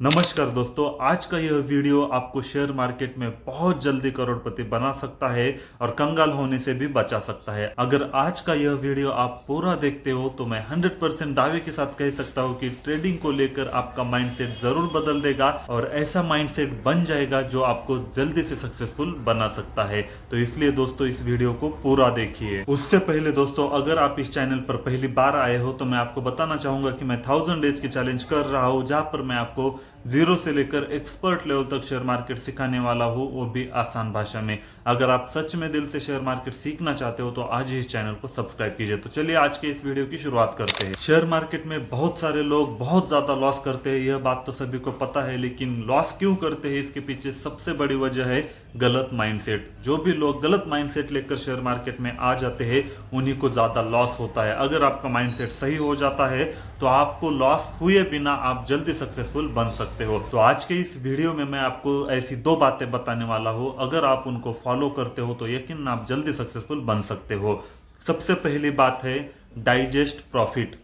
नमस्कार दोस्तों, आज का यह वीडियो आपको शेयर मार्केट में बहुत जल्दी करोड़पति बना सकता है और कंगाल होने से भी बचा सकता है। अगर आज का यह वीडियो आप पूरा देखते हो तो मैं 100% दावे के साथ कह सकता हूं कि ट्रेडिंग को लेकर आपका माइंडसेट जरूर बदल देगा और ऐसा माइंडसेट बन जाएगा जो आपको जल्दी से सक्सेसफुल बना सकता है। तो इसलिए दोस्तों इस वीडियो को पूरा देखिए। उससे पहले दोस्तों, अगर आप इस चैनल पर पहली बार आए हो तो मैं आपको बताना चाहूंगा कि मैं 1000 डेज की चैलेंज कर रहा हूं, जहां पर मैं आपको जीरो से लेकर एक्सपर्ट लेवल तक शेयर मार्केट सिखाने वाला हूं, वो भी आसान भाषा में। अगर आप सच में दिल से शेयर मार्केट सीखना चाहते हो तो आज ही इस चैनल को सब्सक्राइब कीजिए। तो चलिए आज के इस वीडियो की शुरुआत करते हैं। शेयर मार्केट में बहुत सारे लोग बहुत ज्यादा लॉस करते हैं, यह बात तो सभी को पता है, लेकिन लॉस क्यों करते हैं इसके पीछे सबसे बड़ी वजह है गलत माइंडसेट। जो भी लोग गलत माइंडसेट लेकर शेयर मार्केट में आ जाते हैं उन्हीं को ज्यादा लॉस होता है। अगर आपका माइंडसेट सही हो जाता है तो आपको लॉस हुए बिना आप जल्दी सक्सेसफुल बन सकते हो। तो आज के इस वीडियो में मैं आपको ऐसी दो बातें बताने वाला हूं, अगर आप उनको फॉलो करते हो तो यकीन आप जल्दी सक्सेसफुल बन सकते हो। सबसे पहली बात है डाइजेस्ट प्रॉफिट।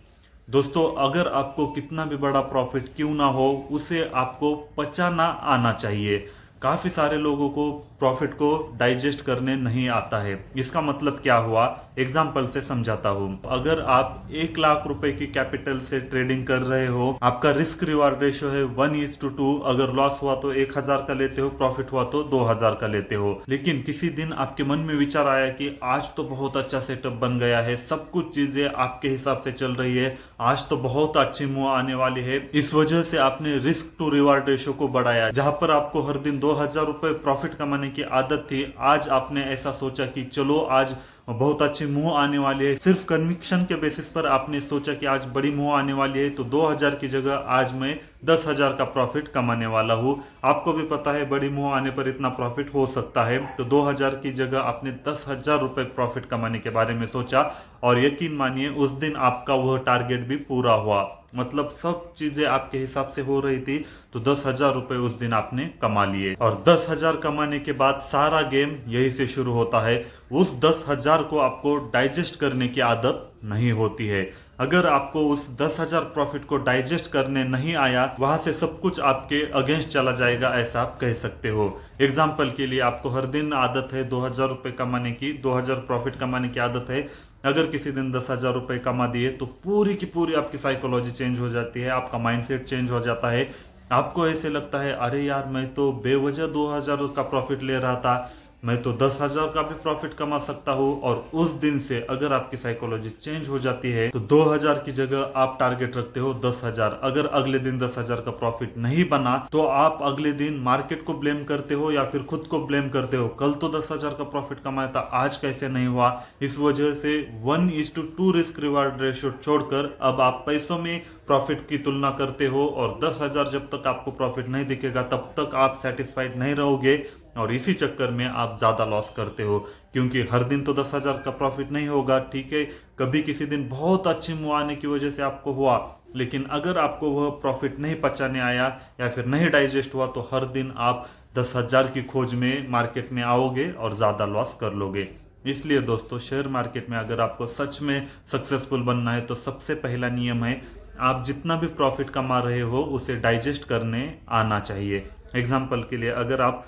दोस्तों, अगर आपको कितना भी बड़ा प्रॉफिट क्यों ना हो उसे आपको पचाना आना चाहिए। काफी सारे लोगों को प्रॉफिट को डाइजेस्ट करने नहीं आता है। इसका मतलब क्या हुआ, एग्जाम्पल से समझाता हूं। अगर आप 1 लाख रुपए की कैपिटल से ट्रेडिंग कर रहे हो, आपका रिस्क रिवार्ड रेशियो है 1:2। अगर लॉस हुआ तो 1000 का लेते हो, प्रॉफिट हुआ तो 2000 का लेते हो। लेकिन किसी दिन आपके मन में विचार आया कि आज तो बहुत अच्छा सेटअप बन गया है, सब कुछ चीजें आपके हिसाब से चल रही है, आज तो बहुत अच्छी मुंह आने वाली है। इस वजह से आपने रिस्क टू रिवार्ड रेशियो को बढ़ाया। जहां पर आपको हर दिन 2000 रुपए प्रॉफिट कमाने की आदत थी, आज आपने ऐसा सोचा कि चलो आज बहुत अच्छी मुंह आने वाली है। सिर्फ कन्विक्शन के बेसिस पर आपने सोचा कि आज बड़ी मुंह आने वाली है, तो 2000 की जगह आज मैं 10,000 का प्रॉफिट कमाने वाला हूं। आपको भी पता है बड़ी मुंह आने पर इतना प्रॉफिट हो सकता है, तो 2000 की जगह आपने 10,000 रुपए प्रॉफिट कमाने के बारे में सोचा और यकीन मानिए उस दिन आपका वह टारगेट भी पूरा हुआ। मतलब सब चीजें आपके हिसाब से हो रही थी, तो 10,000 रुपए उस दिन आपने कमा लिए। और 10,000 कमाने के बाद सारा गेम यही से शुरू होता है। उस 10,000 को आपको डाइजेस्ट करने की आदत नहीं होती है। अगर आपको उस 10,000 प्रॉफिट को डाइजेस्ट करने नहीं आया, वहां से सब कुछ आपके अगेंस्ट चला जाएगा, ऐसा आप कह सकते हो। एग्जाम्पल के लिए आपको हर दिन आदत है 2000 रुपए कमाने की, 2000 प्रॉफिट कमाने की आदत है। अगर किसी दिन 10,000 रुपए कमा दिए तो पूरी की पूरी आपकी साइकोलॉजी चेंज हो जाती है, आपका माइंडसेट चेंज हो जाता है। आपको ऐसे लगता है अरे यार, मैं तो बेवजह 2000 का प्रॉफिट ले रहा था, मैं तो 10,000 का भी प्रॉफिट कमा सकता हूँ। और उस दिन से अगर आपकी साइकोलॉजी चेंज हो जाती है तो 2000 की जगह आप टारगेट रखते हो 10,000। अगर अगले दिन 10,000 का प्रॉफिट नहीं बना तो आप अगले दिन मार्केट को ब्लेम करते हो या फिर खुद को ब्लेम करते हो, कल तो 10,000 का प्रॉफिट कमाया था, आज कैसे नहीं हुआ। इस वजह से 1:2 रिस्क रिवार्ड रेशियो छोड़कर अब आप पैसों में प्रॉफिट की तुलना करते हो और 10,000 जब तक आपको प्रॉफिट नहीं दिखेगा तब तक आप सेटिस्फाइड नहीं रहोगे और इसी चक्कर में आप ज्यादा लॉस करते हो। क्योंकि हर दिन तो 10,000 का प्रॉफिट नहीं होगा, ठीक है, कभी किसी दिन बहुत अच्छी मुंह आने की वजह से आपको हुआ, लेकिन अगर आपको वह प्रॉफिट नहीं पचाने आया या फिर नहीं डाइजेस्ट हुआ तो हर दिन आप 10,000 की खोज में मार्केट में आओगे और ज्यादा लॉस कर लोगे। इसलिए दोस्तों, शेयर मार्केट में अगर आपको सच में सक्सेसफुल बनना है तो सबसे पहला नियम है, आप जितना भी प्रॉफिट कमा रहे हो उसे डाइजेस्ट करने आना चाहिए। एग्जाम्पल के लिए अगर आप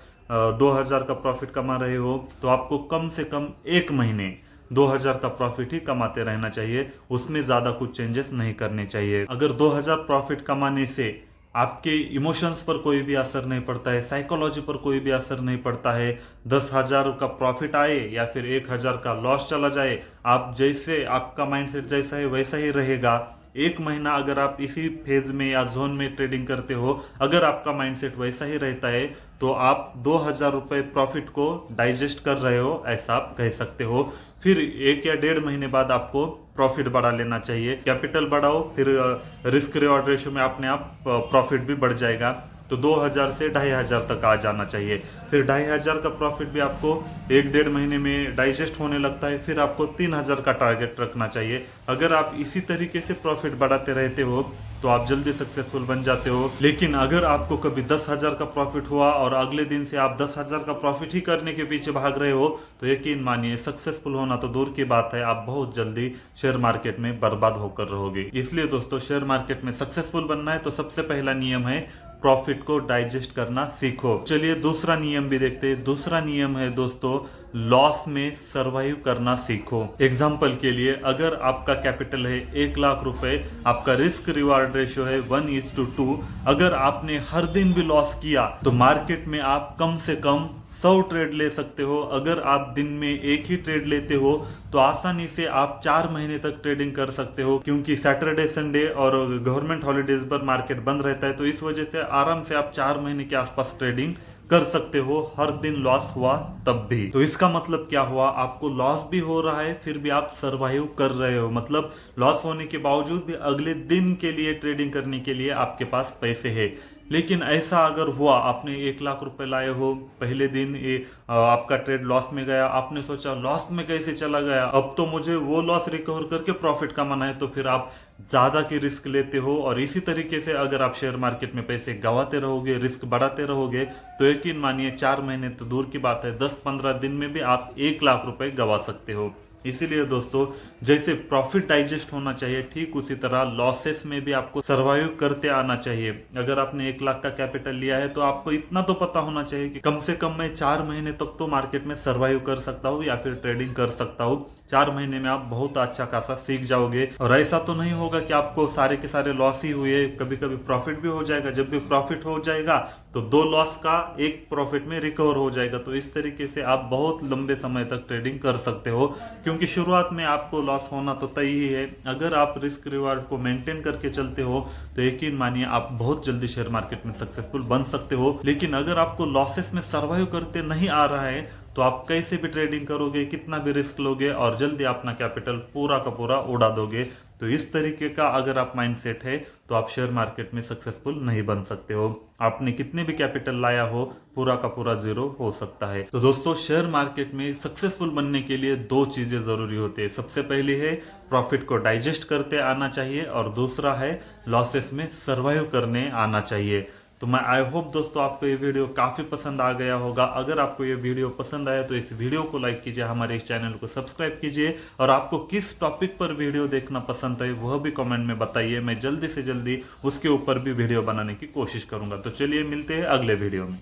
2000 का प्रॉफिट कमा रहे हो तो आपको कम से कम 1 महीने 2000 का प्रॉफिट ही कमाते रहना चाहिए, उसमें ज्यादा कुछ चेंजेस नहीं करने चाहिए। अगर 2000 प्रॉफिट कमाने से आपके इमोशंस पर कोई भी असर नहीं पड़ता है, साइकोलॉजी पर कोई भी असर नहीं पड़ता है, 10,000 का प्रॉफिट आए या फिर 1000 का लॉस चला जाए, आप जैसे आपका माइंडसेट जैसा है वैसा ही रहेगा। 1 महीना अगर आप इसी फेज में या जोन में ट्रेडिंग करते हो, अगर आपका माइंडसेट वैसा ही रहता है तो आप 2000 रुपए प्रॉफिट को डाइजेस्ट कर रहे हो, ऐसा आप कह सकते हो। फिर 1 या 1.5 महीने बाद आपको प्रॉफिट बढ़ा लेना चाहिए। कैपिटल बढ़ाओ, फिर रिस्क रिवॉर्ड रेशियो में अपने आप प्रॉफिट भी बढ़ जाएगा, तो 2000 से 2500 तक आ जाना चाहिए। फिर 2500 का प्रॉफिट भी आपको 1-1.5 महीने में डाइजेस्ट होने लगता है, फिर आपको 3000 का टारगेट रखना चाहिए। अगर आप इसी तरीके से प्रॉफिट बढ़ाते रहते हो तो आप जल्दी सक्सेसफुल बन जाते हो। लेकिन अगर आपको कभी 10,000 का प्रॉफिट हुआ और अगले दिन से आप 10,000 का प्रॉफिट ही करने के पीछे भाग रहे हो तो यकीन मानिए सक्सेसफुल होना तो दूर की बात है, आप बहुत जल्दी शेयर मार्केट में बर्बाद होकर रहोगे। इसलिए दोस्तों, शेयर मार्केट में सक्सेसफुल बनना है तो सबसे पहला नियम है प्रॉफिट को डाइजेस्ट करना सीखो। चलिए दूसरा नियम भी देखते हैं। दूसरा नियम है दोस्तों, लॉस में सरवाइव करना सीखो। एग्जाम्पल के लिए, अगर आपका कैपिटल है 1 लाख रुपए, आपका रिस्क रिवार्ड रेशियो है 1:2, अगर आपने हर दिन भी लॉस किया तो मार्केट में आप कम से कम 100 ट्रेड ले सकते हो। अगर आप दिन में एक ही ट्रेड लेते हो तो आसानी से आप 4 महीने तक ट्रेडिंग कर सकते हो, क्योंकि सैटरडे संडे और गवर्नमेंट हॉलीडेज पर मार्केट बंद रहता है। तो इस वजह से आराम से आप 4 महीने के आसपास ट्रेडिंग कर सकते हो, हर दिन लॉस हुआ तब भी। तो इसका मतलब क्या हुआ, आपको लॉस भी हो रहा है फिर भी आप सरवाइव कर रहे हो। मतलब लॉस होने के बावजूद भी अगले दिन के लिए ट्रेडिंग करने के लिए आपके पास पैसे है। लेकिन ऐसा अगर हुआ, आपने 1 लाख रुपए लाए हो, पहले दिन आपका ट्रेड लॉस में गया, आपने सोचा लॉस में कैसे चला गया, अब तो मुझे वो लॉस रिकवर करके प्रॉफिट कमाना है, तो फिर आप ज्यादा की रिस्क लेते हो। और इसी तरीके से अगर आप शेयर मार्केट में पैसे गंवाते रहोगे, रिस्क बढ़ाते रहोगे, तो यकीन मानिए 4 महीने तो दूर की बात है, 10-15 दिन में भी आप 1 लाख रुपए गंवा सकते हो। इसीलिए दोस्तों, जैसे प्रॉफिट डाइजेस्ट होना चाहिए, ठीक उसी तरह लॉसेस में भी आपको सरवाइव करते आना चाहिए। अगर आपने 1 लाख का कैपिटल लिया है तो आपको इतना तो पता होना चाहिए कि कम से कम मैं 4 महीने तक तो मार्केट में सरवाइव कर सकता हूँ या फिर ट्रेडिंग कर सकता हूँ। 4 महीने में आप बहुत अच्छा खासा सीख जाओगे। और ऐसा तो नहीं होगा कि आपको सारे के सारे लॉस ही हुए, कभी कभी प्रॉफिट भी हो जाएगा। जब भी प्रॉफिट हो जाएगा तो 2 लॉस का 1 प्रॉफिट में रिकवर हो जाएगा। तो इस तरीके से आप बहुत लंबे समय तक ट्रेडिंग कर सकते हो, क्योंकि शुरुआत में आपको लॉस होना तो तय ही है। अगर आप रिस्क रिवार्ड को मेंटेन करके चलते हो तो यकीन मानिए आप बहुत जल्दी शेयर मार्केट में सक्सेसफुल बन सकते हो। लेकिन अगर आपको लॉसेस में सर्वाइव करते नहीं आ रहा है तो आप कैसे भी ट्रेडिंग करोगे, कितना भी रिस्क लोगे और जल्दी अपना कैपिटल पूरा का पूरा उड़ा दोगे। तो इस तरीके का अगर आप माइंडसेट है तो आप शेयर मार्केट में सक्सेसफुल नहीं बन सकते हो। आपने कितने भी कैपिटल लाया हो, पूरा का पूरा जीरो हो सकता है। तो दोस्तों, शेयर मार्केट में सक्सेसफुल बनने के लिए 2 चीजें जरूरी होती है। सबसे पहली है प्रॉफिट को डाइजेस्ट करते आना चाहिए, और दूसरा है लॉसेस में सर्वाइव करने आना चाहिए। तो मैं आई होप दोस्तों आपको ये वीडियो काफी पसंद आ गया होगा। अगर आपको ये वीडियो पसंद आया तो इस वीडियो को लाइक कीजिए, हमारे इस चैनल को सब्सक्राइब कीजिए, और आपको किस टॉपिक पर वीडियो देखना पसंद है वह भी कमेंट में बताइए। मैं जल्दी से जल्दी उसके ऊपर भी वीडियो बनाने की कोशिश करूंगा। तो चलिए मिलते हैं अगले वीडियो में।